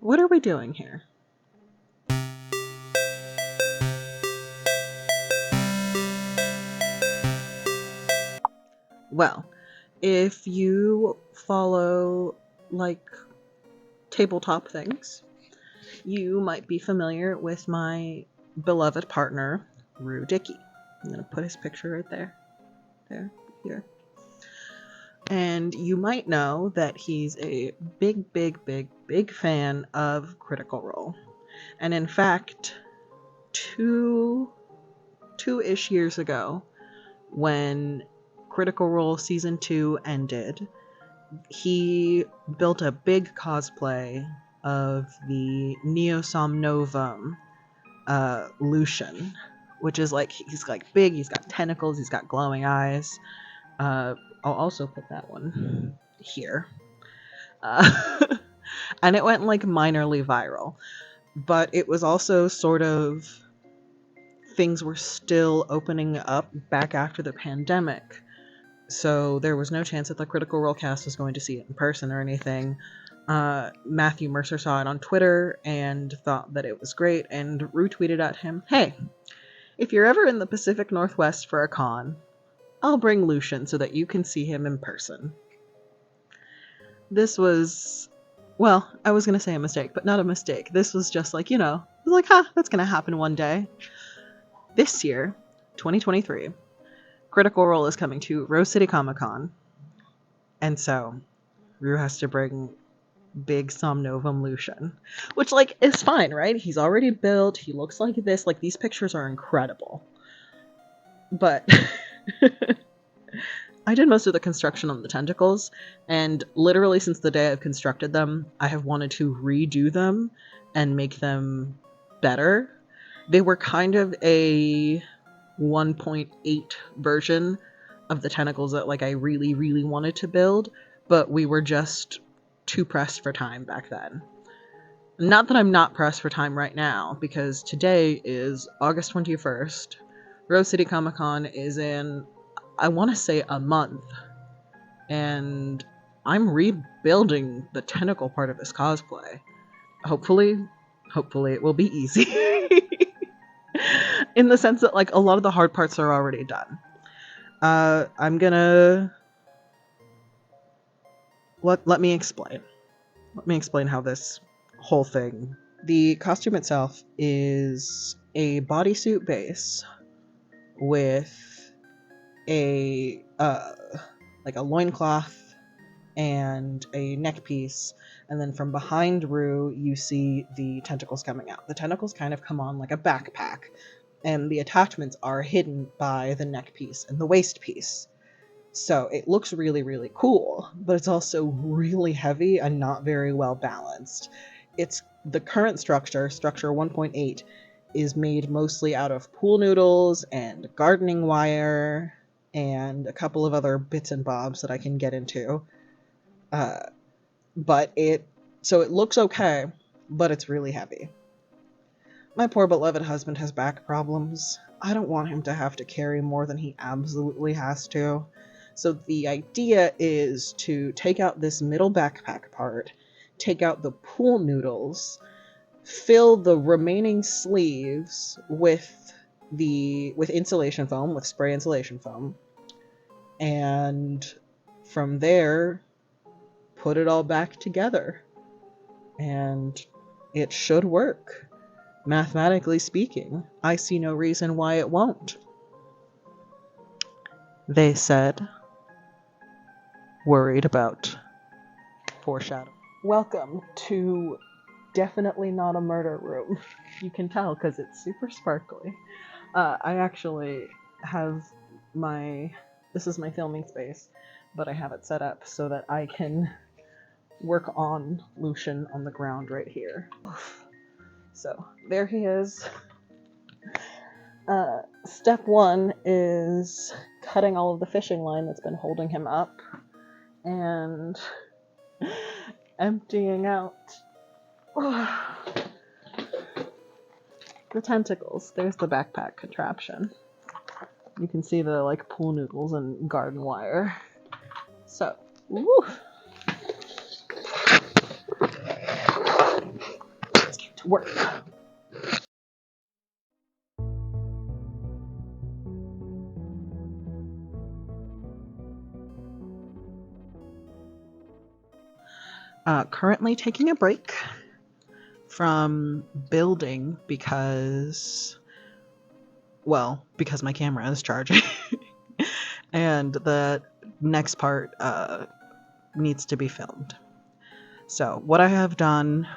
What are we doing here? Well, if you follow, like, tabletop things, you might be familiar with my beloved partner, Rue Dickey. I'm going to put his picture right there. There, here. And you might know that he's a big fan of Critical Role. And in fact, two-ish years ago, when Critical Role Season 2 ended, he built a big cosplay of the Neo-Somnovum Lucien, which is like, he's like big, he's got tentacles, he's got glowing eyes. I'll also put that one here. And it went like minorly viral, but it was also sort of, things were still opening up back after the pandemic. So there was no chance that the Critical Role cast was going to see it in person or anything. Matthew Mercer saw it on Twitter and thought that it was great and retweeted at him, "Hey, if you're ever in the Pacific Northwest for a con, I'll bring Lucien so that you can see him in person." This was, well, I was going to say a mistake, but not a mistake. This was just like, you know, like, that's going to happen one day. This year, 2023, Critical Role is coming to Rose City Comic Con. And so, Rue has to bring big Somnovum Lucien, which, like, is fine, right? He's already built, he looks like this, like, these pictures are incredible. But I did most of the construction on the tentacles, and literally since the day I've constructed them, I have wanted to redo them and make them better. They were kind of a 1.8 version of the tentacles that, like, I really wanted to build, but we were just too pressed for time back then. Not that I'm not pressed for time right now, because today is August 21st. Rose City Comic Con is in, I want to say, a month. And I'm rebuilding the tentacle part of this cosplay. Hopefully it will be easy. In the sense that, like, a lot of the hard parts are already done. I'm gonna... Let me explain. Let me explain how this whole thing... The costume itself is a bodysuit base with a, like a loincloth and a neck piece, and then from behind Rue, you see the tentacles coming out. The tentacles kind of come on like a backpack, and the attachments are hidden by the neck piece and the waist piece. So it looks really cool, but it's also really heavy and not very well balanced. It's the current structure 1.8, is made mostly out of pool noodles and gardening wire and a couple of other bits and bobs that I can get into. But it looks okay, but it's really heavy. My poor beloved husband has back problems. I don't want him to have to carry more than he absolutely has to. So the idea is to take out this middle backpack part, take out the pool noodles, fill the remaining sleeves with insulation foam, with spray insulation foam, and from there, put it all back together. And it should work. Mathematically speaking, I see no reason why it won't. They said, worried about foreshadowing. Welcome to definitely not a murder room. You can tell because it's super sparkly. I actually have this is my filming space, but I have it set up so that I can work on Lucien on the ground right here. So there he is. Step 1 is cutting all of the fishing line that's been holding him up and emptying out the tentacles. There's the backpack contraption. You can see the, like, pool noodles and garden wire. So, woo! work. Currently taking a break from building because my camera is charging. And the next part needs to be filmed. So what I have done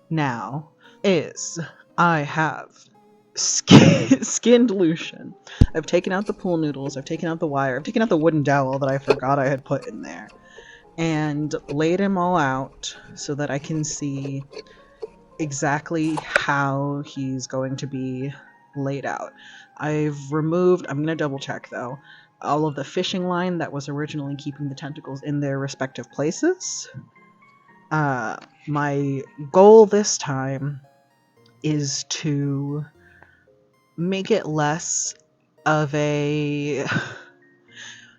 now is I have skinned Lucien. I've taken out the pool noodles, I've taken out the wire, I've taken out the wooden dowel that I forgot I had put in there, and laid him all out so that I can see exactly how he's going to be laid out. I've removed, I'm going to double check though, all of the fishing line that was originally keeping the tentacles in their respective places. My goal this time is to make it less of a...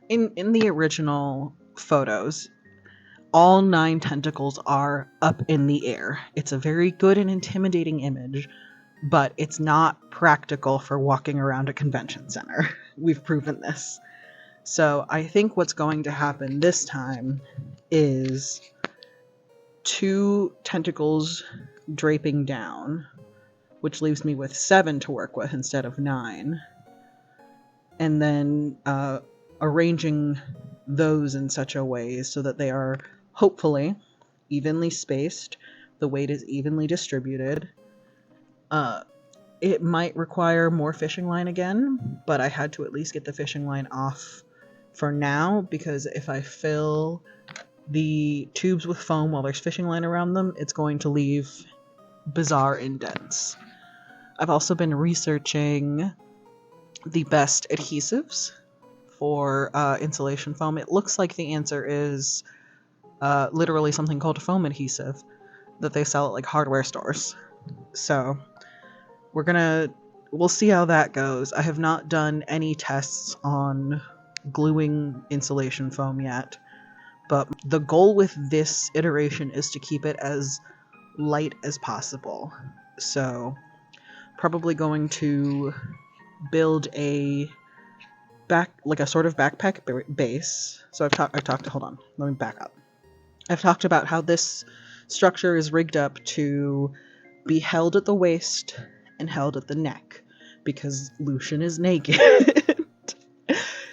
In the original photos, all 9 tentacles are up in the air. It's a very good and intimidating image, but it's not practical for walking around a convention center. We've proven this. So I think what's going to happen this time is 2 tentacles draping down, which leaves me with 7 to work with instead of 9. And then arranging those in such a way so that they are hopefully evenly spaced, the weight is evenly distributed. It might require more fishing line again, but I had to at least get the fishing line off for now, because if I fill the tubes with foam while there's fishing line around them, it's going to leave bizarre indents. I've also been researching the best adhesives for insulation foam. It looks like the answer is literally something called foam adhesive that they sell at like hardware stores. So we'll see how that goes. I have not done any tests on gluing insulation foam yet, but the goal with this iteration is to keep it as light as possible. So probably going to build a sort of backpack base. So I've talked, hold on, let me back up. I've talked about how this structure is rigged up to be held at the waist and held at the neck, because Lucien is naked.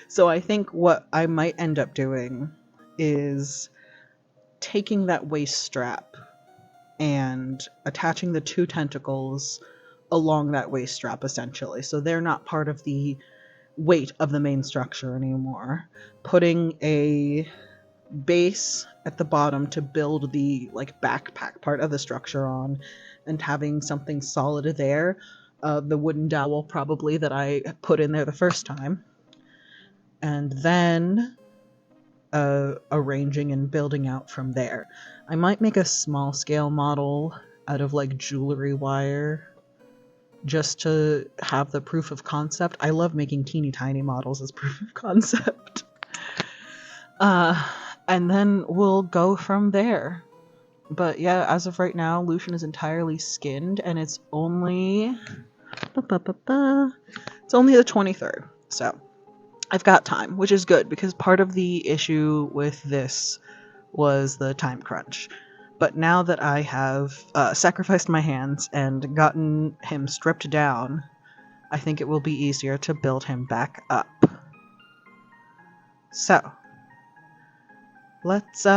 So I think what I might end up doing is taking that waist strap and attaching the 2 tentacles along that waist strap, essentially, so they're not part of the weight of the main structure anymore. Putting a base at the bottom to build the backpack part of the structure on, and having something solid there. The wooden dowel probably that I put in there the first time. And then arranging and building out from there. I might make a small scale model out of jewelry wire just to have the proof of concept. I love making teeny tiny models as proof of concept. And then we'll go from there. But yeah, as of right now, Lucien is entirely skinned, and it's only the 23rd. So I've got time, which is good, because part of the issue with this was the time crunch. But now that I have sacrificed my hands and gotten him stripped down, I think it will be easier to build him back up. So let's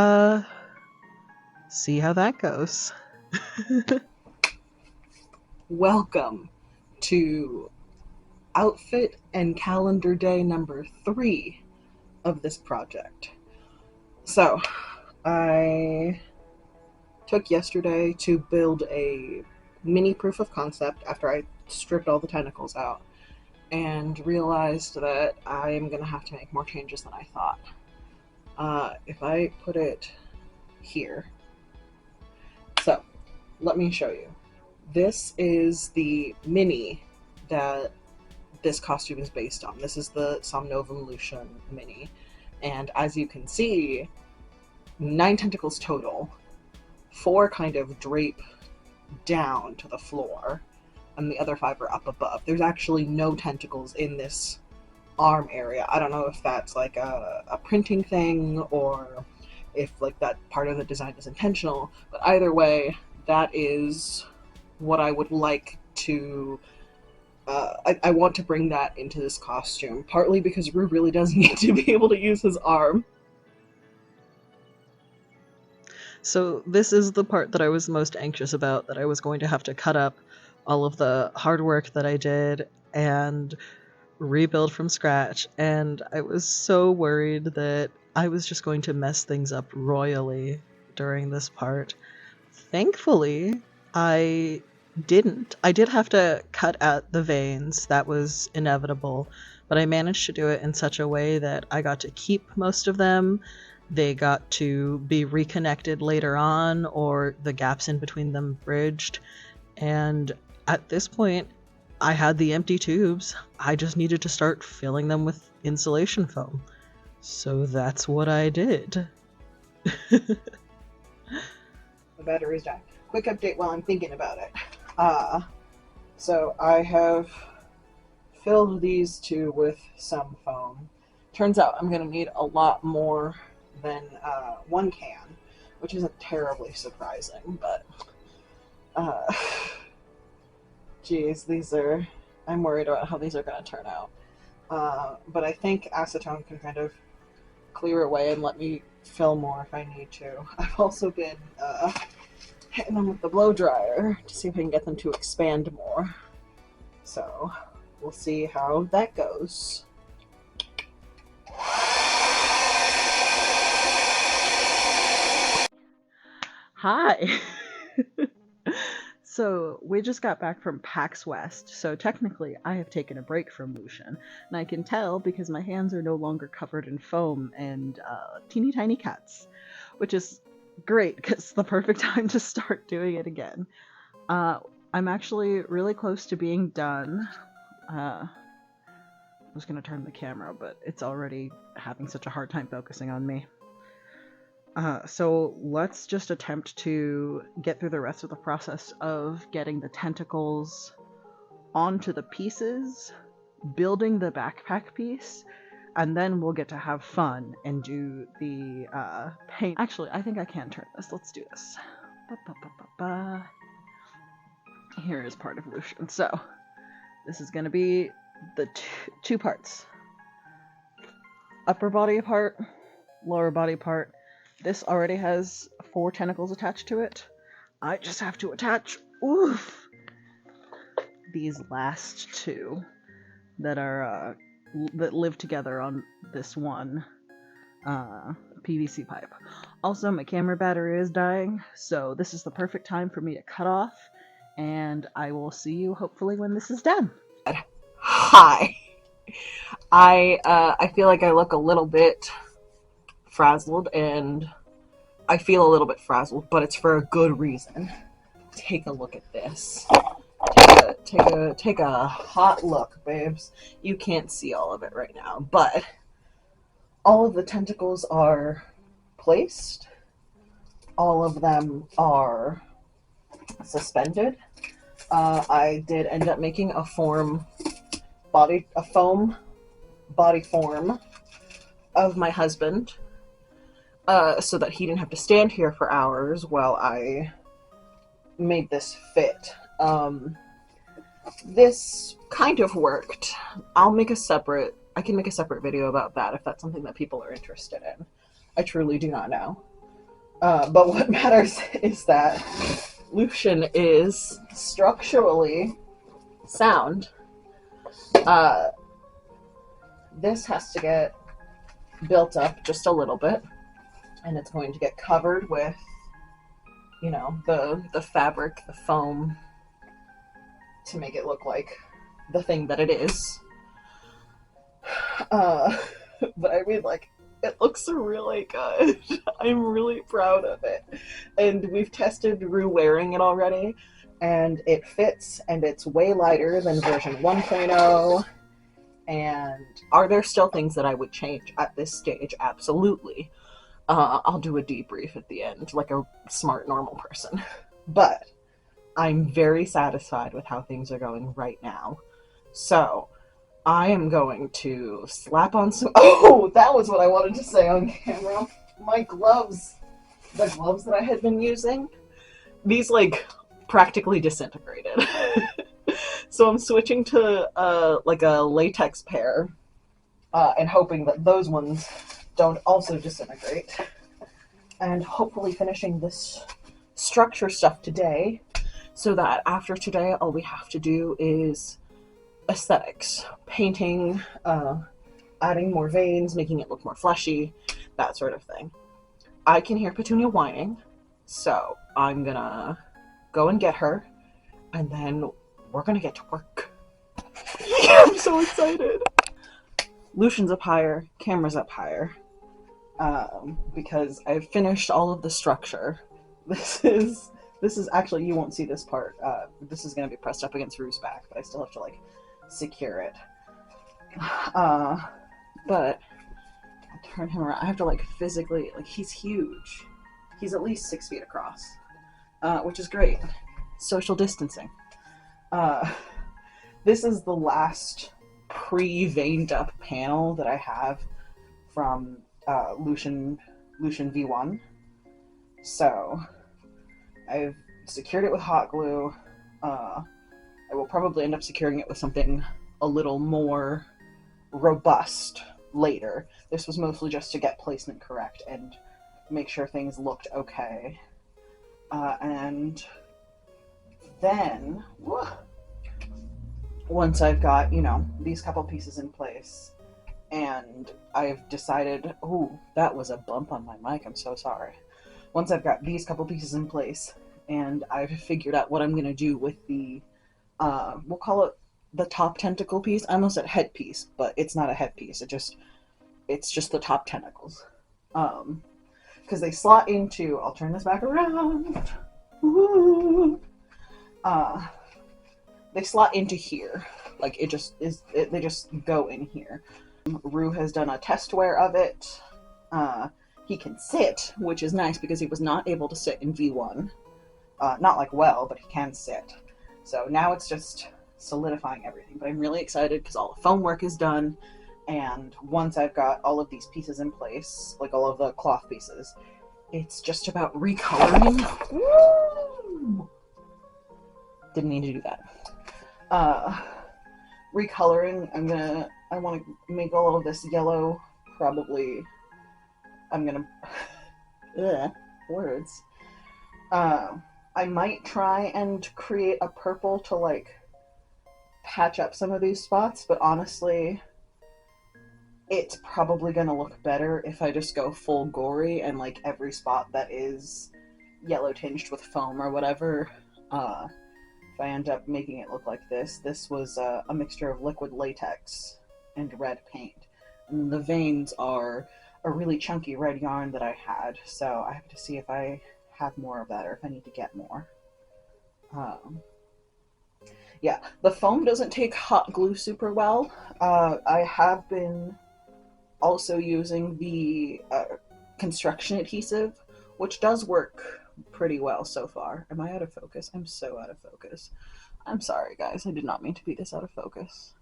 see how that goes. Welcome to outfit and calendar day number 3 of this project. So I took yesterday to build a mini proof of concept after I stripped all the tentacles out, and realized that I am going to have to make more changes than I thought. If I put it here, so let me show you. This is the mini that this costume is based on. This is the Somnovum Lucien mini, and as you can see, 9 tentacles total. 4 kind of drape down to the floor, and the other 5 are up above. There's actually no tentacles in this arm area. I don't know if that's like a printing thing or if like that part of the design is intentional, but either way, that is what I would like to I want to bring that into this costume, partly because Rue really does need to be able to use his arm. So this is the part that I was most anxious about, that I was going to have to cut up all of the hard work that I did and rebuild from scratch, and I was so worried that I was just going to mess things up royally during this part. Thankfully, I didn't. I did have to cut out the veins, that was inevitable, but I managed to do it in such a way that I got to keep most of them. They got to be reconnected later on, or the gaps in between them bridged, and at this point, I had the empty tubes. I just needed to start filling them with insulation foam. So that's what I did. The battery's dying. Quick update while I'm thinking about it. So I have filled these two with some foam. Turns out I'm going to need a lot more than 1 can, which isn't terribly surprising, but geez, I'm worried about how these are going to turn out. But I think acetone can kind of clear away and let me fill more if I need to. I've also been hitting them with the blow dryer to see if I can get them to expand more. So we'll see how that goes. Hi! So we just got back from PAX West, so technically I have taken a break from Lucien, and I can tell because my hands are no longer covered in foam and teeny tiny cuts, which is great because it's the perfect time to start doing it again. I'm actually really close to being done. I was going to turn the camera, but it's already having such a hard time focusing on me. So let's just attempt to get through the rest of the process of getting the tentacles onto the pieces, building the backpack piece, and then we'll get to have fun and do the paint. Actually, I think I can turn this. Let's do this. Here is part of Lucien. So this is going to be the two parts. Upper body part, lower body part. This already has 4 tentacles attached to it. I just have to attach these last 2 that are that live together on this one PVC pipe. Also, my camera battery is dying, so this is the perfect time for me to cut off, and I will see you hopefully when this is done. Hi. I feel like I look a little bit frazzled, and I feel a little bit frazzled, but it's for a good reason. Take a look at this. Take a hot look, babes. You can't see all of it right now, but all of the tentacles are placed. All of them are suspended. I did end up making a foam body form of my husband, so that he didn't have to stand here for hours while I made this fit. This kind of worked. I can make a separate video about that if that's something that people are interested in. I truly do not know. But what matters is that Lucien is structurally sound. This has to get built up just a little bit, and it's going to get covered with, you know, the fabric, the foam, to make it look like the thing that it is. But I mean, like, it looks really good. I'm really proud of it. And we've tested Rue wearing it already, and it fits, and it's way lighter than version 1.0. And are there still things that I would change at this stage? Absolutely. I'll do a debrief at the end, like a smart, normal person. But I'm very satisfied with how things are going right now. So I am going to slap on some. Oh, that was what I wanted to say on camera. My gloves, the gloves that I had been using, these like practically disintegrated. So I'm switching to like a latex pair and hoping that those ones don't also disintegrate. And hopefully finishing this structure stuff today so that after today all we have to do is aesthetics, painting, adding more veins, making it look more fleshy, that sort of thing. I can hear Petunia whining, so I'm gonna go and get her, and then we're gonna get to work. I'm so excited. Lucian's up higher, camera's up higher, because I've finished all of the structure. This is actually, you won't see this part. This is gonna be pressed up against Rue's back, but I still have to like secure it. But I'll turn him around. I have to like physically, like, he's huge. He's at least 6 feet across, which is great. Social distancing. This is the last pre-veined up panel that I have from Lucien V1. So I've secured it with hot glue. I will probably end up securing it with something a little more robust later. This was mostly just to get placement correct and make sure things looked okay. And then, once I've got, you know, these couple pieces in place, and I've decided, ooh, that was a bump on my mic, I'm so sorry. Once I've got these couple pieces in place, and I've figured out what I'm going to do with the, we'll call it the top tentacle piece. I almost said headpiece, but it's not a headpiece. It's just the top tentacles. Because they slot into, I'll turn this back around. Ooh. They slot into here. Like, it just is, they just go in here. Rue has done a test wear of it. He can sit, which is nice because he was not able to sit in V1. Not like well, but he can sit. So now it's just solidifying everything. But I'm really excited because all the foam work is done. And once I've got all of these pieces in place, like all of the cloth pieces, it's just about recoloring. Woo! Didn't mean to do that. Recoloring, I want to make all of this yellow, probably, I'm gonna, words. I might try and create a purple to, like, patch up some of these spots, but honestly, it's probably gonna look better if I just go full gory and, like, every spot that is yellow tinged with foam or whatever, if I end up making it look like this. This was a mixture of liquid latex and red paint. And the veins are a really chunky red yarn that I had, so I have to see if I have more of that or if I need to get more. Yeah, the foam doesn't take hot glue super well. I have been also using the construction adhesive, which does work pretty well so far. Am I out of focus? I'm so out of focus. I'm sorry, guys. I did not mean to be this out of focus.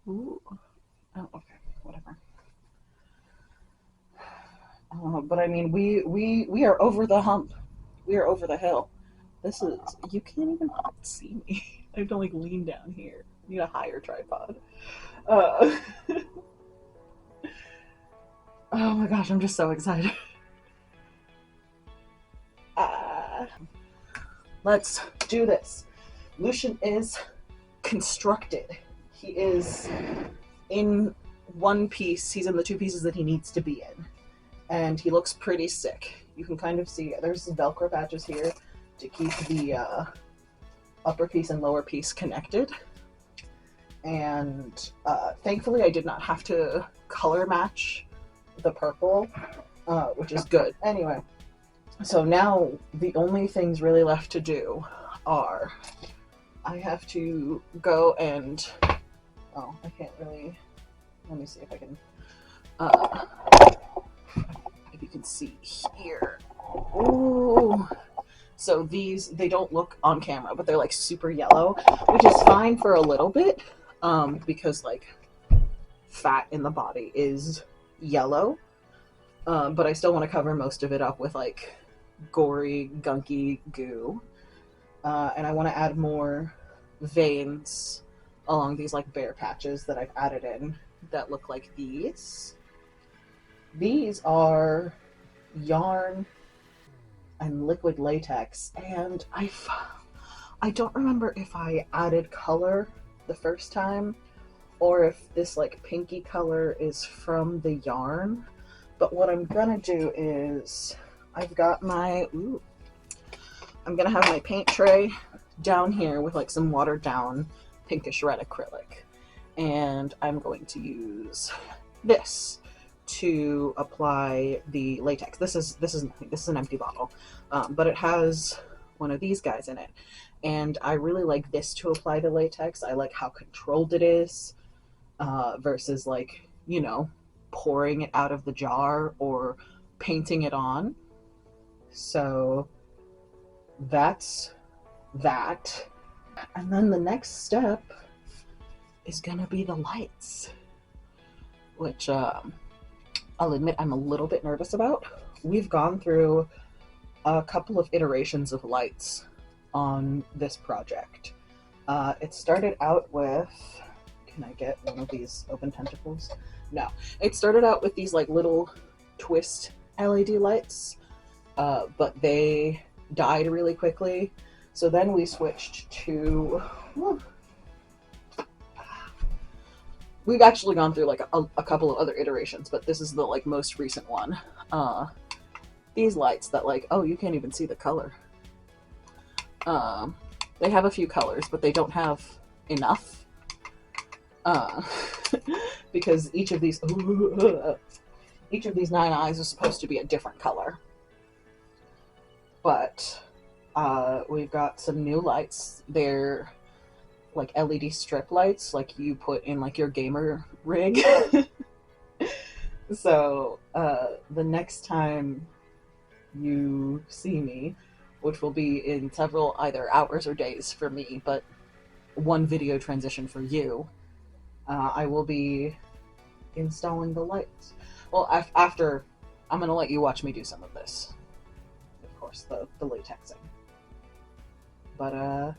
Ooh. Oh, okay. Whatever. But I mean, we are over the hump. We are over the hill. This is, you can't even see me. I have to like lean down here. I need a higher tripod. Oh my gosh, I'm just so excited. Let's do this. Lucien is constructed. He is in one piece. He's in the 2 pieces that he needs to be in. And he looks pretty sick. You can kind of see, there's some Velcro patches here to keep the upper piece and lower piece connected. And thankfully I did not have to color match the purple, which is good. Anyway, so now the only things really left to do are, I have to go and, oh, I can't really, let me see if I can, if you can see here. Ooh, So these, they don't look on camera, but they're like super yellow, which is fine for a little bit, because like fat in the body is yellow, but I still want to cover most of it up with like gory, gunky goo. And I want to add more veins along these like bare patches that I've added in that look like these. These are yarn and liquid latex, and I don't remember if I added color the first time or if this like pinky color is from the yarn. But what I'm gonna do is I've got my I'm gonna have my paint tray down here with like some watered down pinkish red acrylic, and I'm going to use this to apply the latex. This is nothing. This is an empty bottle, but it has one of these guys in it, and I really like this to apply the latex. I like how controlled it is, versus like, you know, pouring it out of the jar or painting it on. So that's that. And then the next step is gonna be the lights, which I'll admit I'm a little bit nervous about. We've gone through a couple of iterations of lights on this project. It started out with, can I get one of these open tentacles? No. It started out with these like little twist LED lights, but they died really quickly. So then we switched to, we've actually gone through like a couple of other iterations, but this is the like most recent one. These lights that like, oh, you can't even see the color. They have a few colors, but they don't have enough. Because each of these 9 eyes is supposed to be a different color. But we've got some new lights. They're like LED strip lights, like you put in like your gamer rig. So the next time you see me, which will be in several either hours or days for me, but one video transition for you, I will be installing the lights. Well, after, I'm going to let you watch me do some of this. Of course, the latexing. But,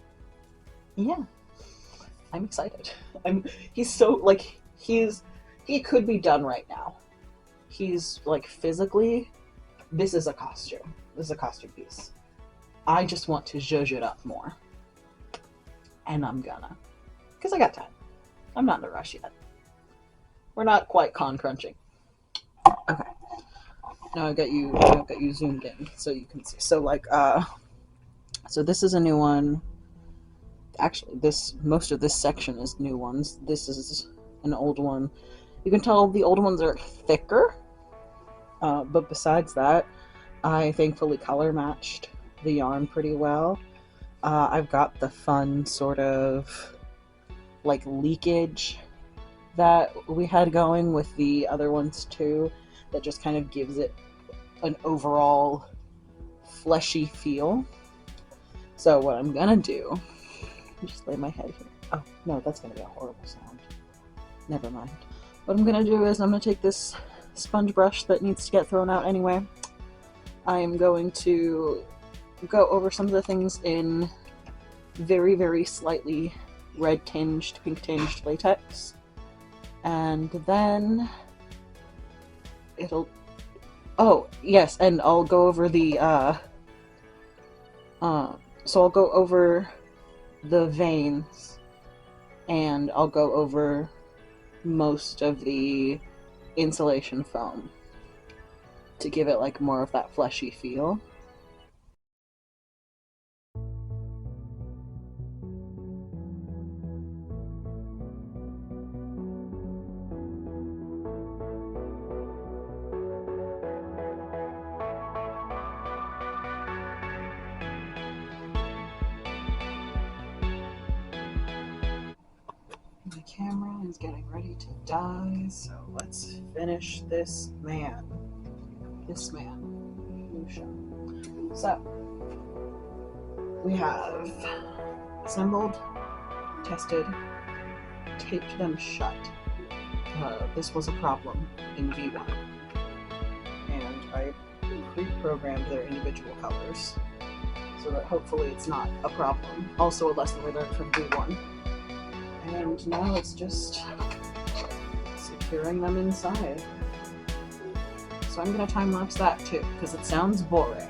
yeah. I'm excited. He's so, like, he could be done right now. He's, like, physically, this is a costume. This is a costume piece. I just want to zhuzh it up more. And I'm gonna. Because I got time. I'm not in a rush yet. We're not quite con crunching. Okay. Now I've got you zoomed in so you can see. So like so this is a new one. Actually, most of this section is new ones. This is an old one. You can tell the old ones are thicker. But besides that, I thankfully color matched the yarn pretty well. I've got the fun sort of like leakage that we had going with the other ones too, that just kind of gives it an overall fleshy feel. So what I'm gonna do, just lay my head here. Oh no, that's gonna be a horrible sound. Never mind. What I'm gonna do is I'm gonna take this sponge brush that needs to get thrown out anyway. I'm going to go over some of the things in very, very slightly red tinged, pink tinged latex. And then it'll, oh yes, and I'll go over the so I'll go over the veins, and I'll go over most of the insulation foam to give it like more of that fleshy feel. The camera is getting ready to die, so let's finish this man. Lucien. So, we have assembled, tested, taped them shut. This was a problem in V1, and I pre-programmed their individual colors so that hopefully it's not a problem. Also a lesson we learned from V1. And now it's just securing them inside. So I'm gonna time-lapse that too, because it sounds boring.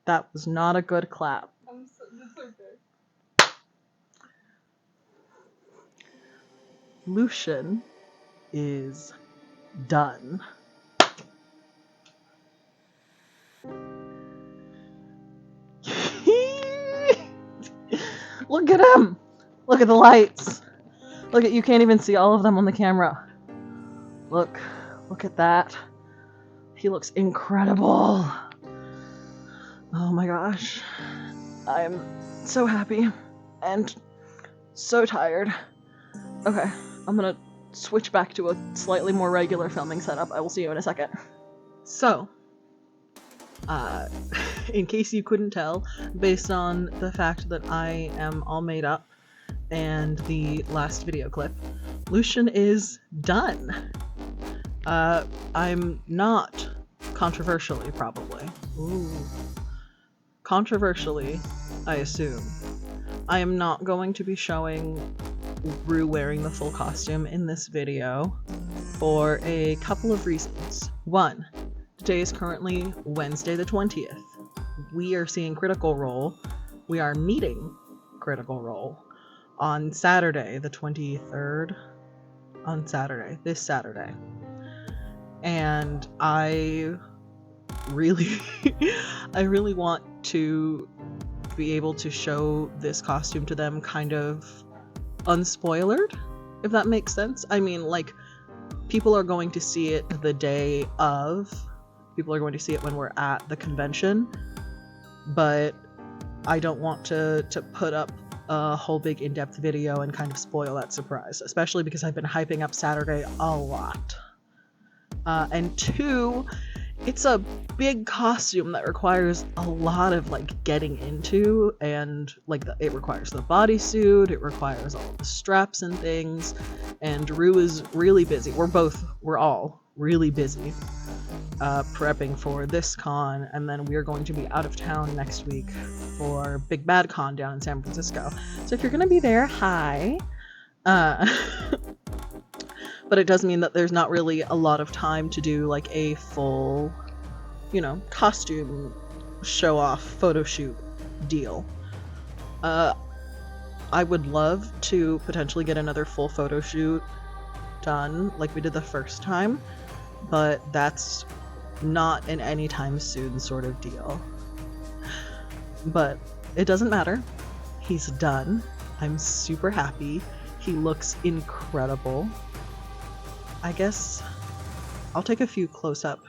That was not a good clap. That's okay. Lucien is done. Look at him! Look at the lights! Look at, you can't even see all of them on the camera. Look at that. He looks incredible. Oh my gosh. I'm so happy and so tired. Okay, I'm gonna switch back to a slightly more regular filming setup. I will see you in a second. So, in case you couldn't tell, based on the fact that I am all made up and the last video clip, Lucien is done. I'm not, controversially probably, controversially, I assume, I am not going to be showing Rue wearing the full costume in this video for a couple of reasons. One, today is currently Wednesday the 20th. We are seeing Critical Role. We are meeting Critical Role on Saturday the 23rd. On Saturday, this Saturday. And I really want to be able to show this costume to them kind of unspoilered, if that makes sense. I mean, like, people are going to see it the day of. People are going to see it when we're at the convention. But I don't want to put up a whole big in-depth video and kind of spoil that surprise, especially because I've been hyping up Saturday a lot. And two, it's a big costume that requires a lot of like getting into, and like it requires the bodysuit, it requires all the straps and things, and Rue is really busy. We're all really busy prepping for this con, and then we are going to be out of town next week for Big Bad Con down in San Francisco. So if you're gonna be there, hi. But it does mean that there's not really a lot of time to do like a full, you know, costume show off photo shoot deal. I would love to potentially get another full photo shoot done like we did the first time, but that's not an anytime soon sort of deal. But it doesn't matter. He's done. I'm super happy. He looks incredible. I guess I'll take a few close-up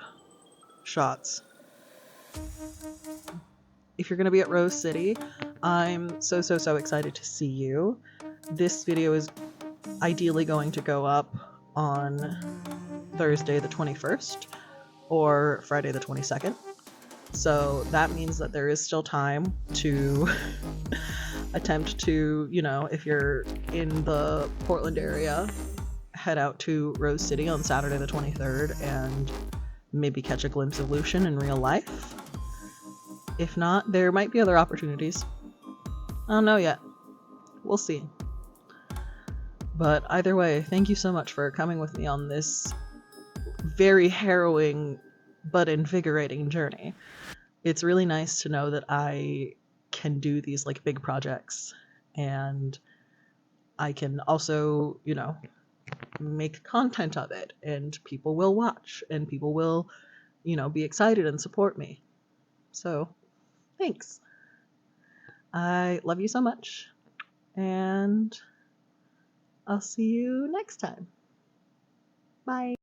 shots. If you're gonna be at Rose City, I'm so excited to see you. This video is ideally going to go up on Thursday the 21st or Friday the 22nd. So that means that there is still time to attempt to, you know, if you're in the Portland area, head out to Rose City on Saturday the 23rd and maybe catch a glimpse of Lucien in real life. If not, there might be other opportunities. I don't know yet. We'll see. But either way, thank you so much for coming with me on this very harrowing but invigorating journey. It's really nice to know that I can do these like big projects, and I can also, you know, make content of it, and people will watch, and people will, be excited and support me. So, thanks. I love you so much, and I'll see you next time. Bye.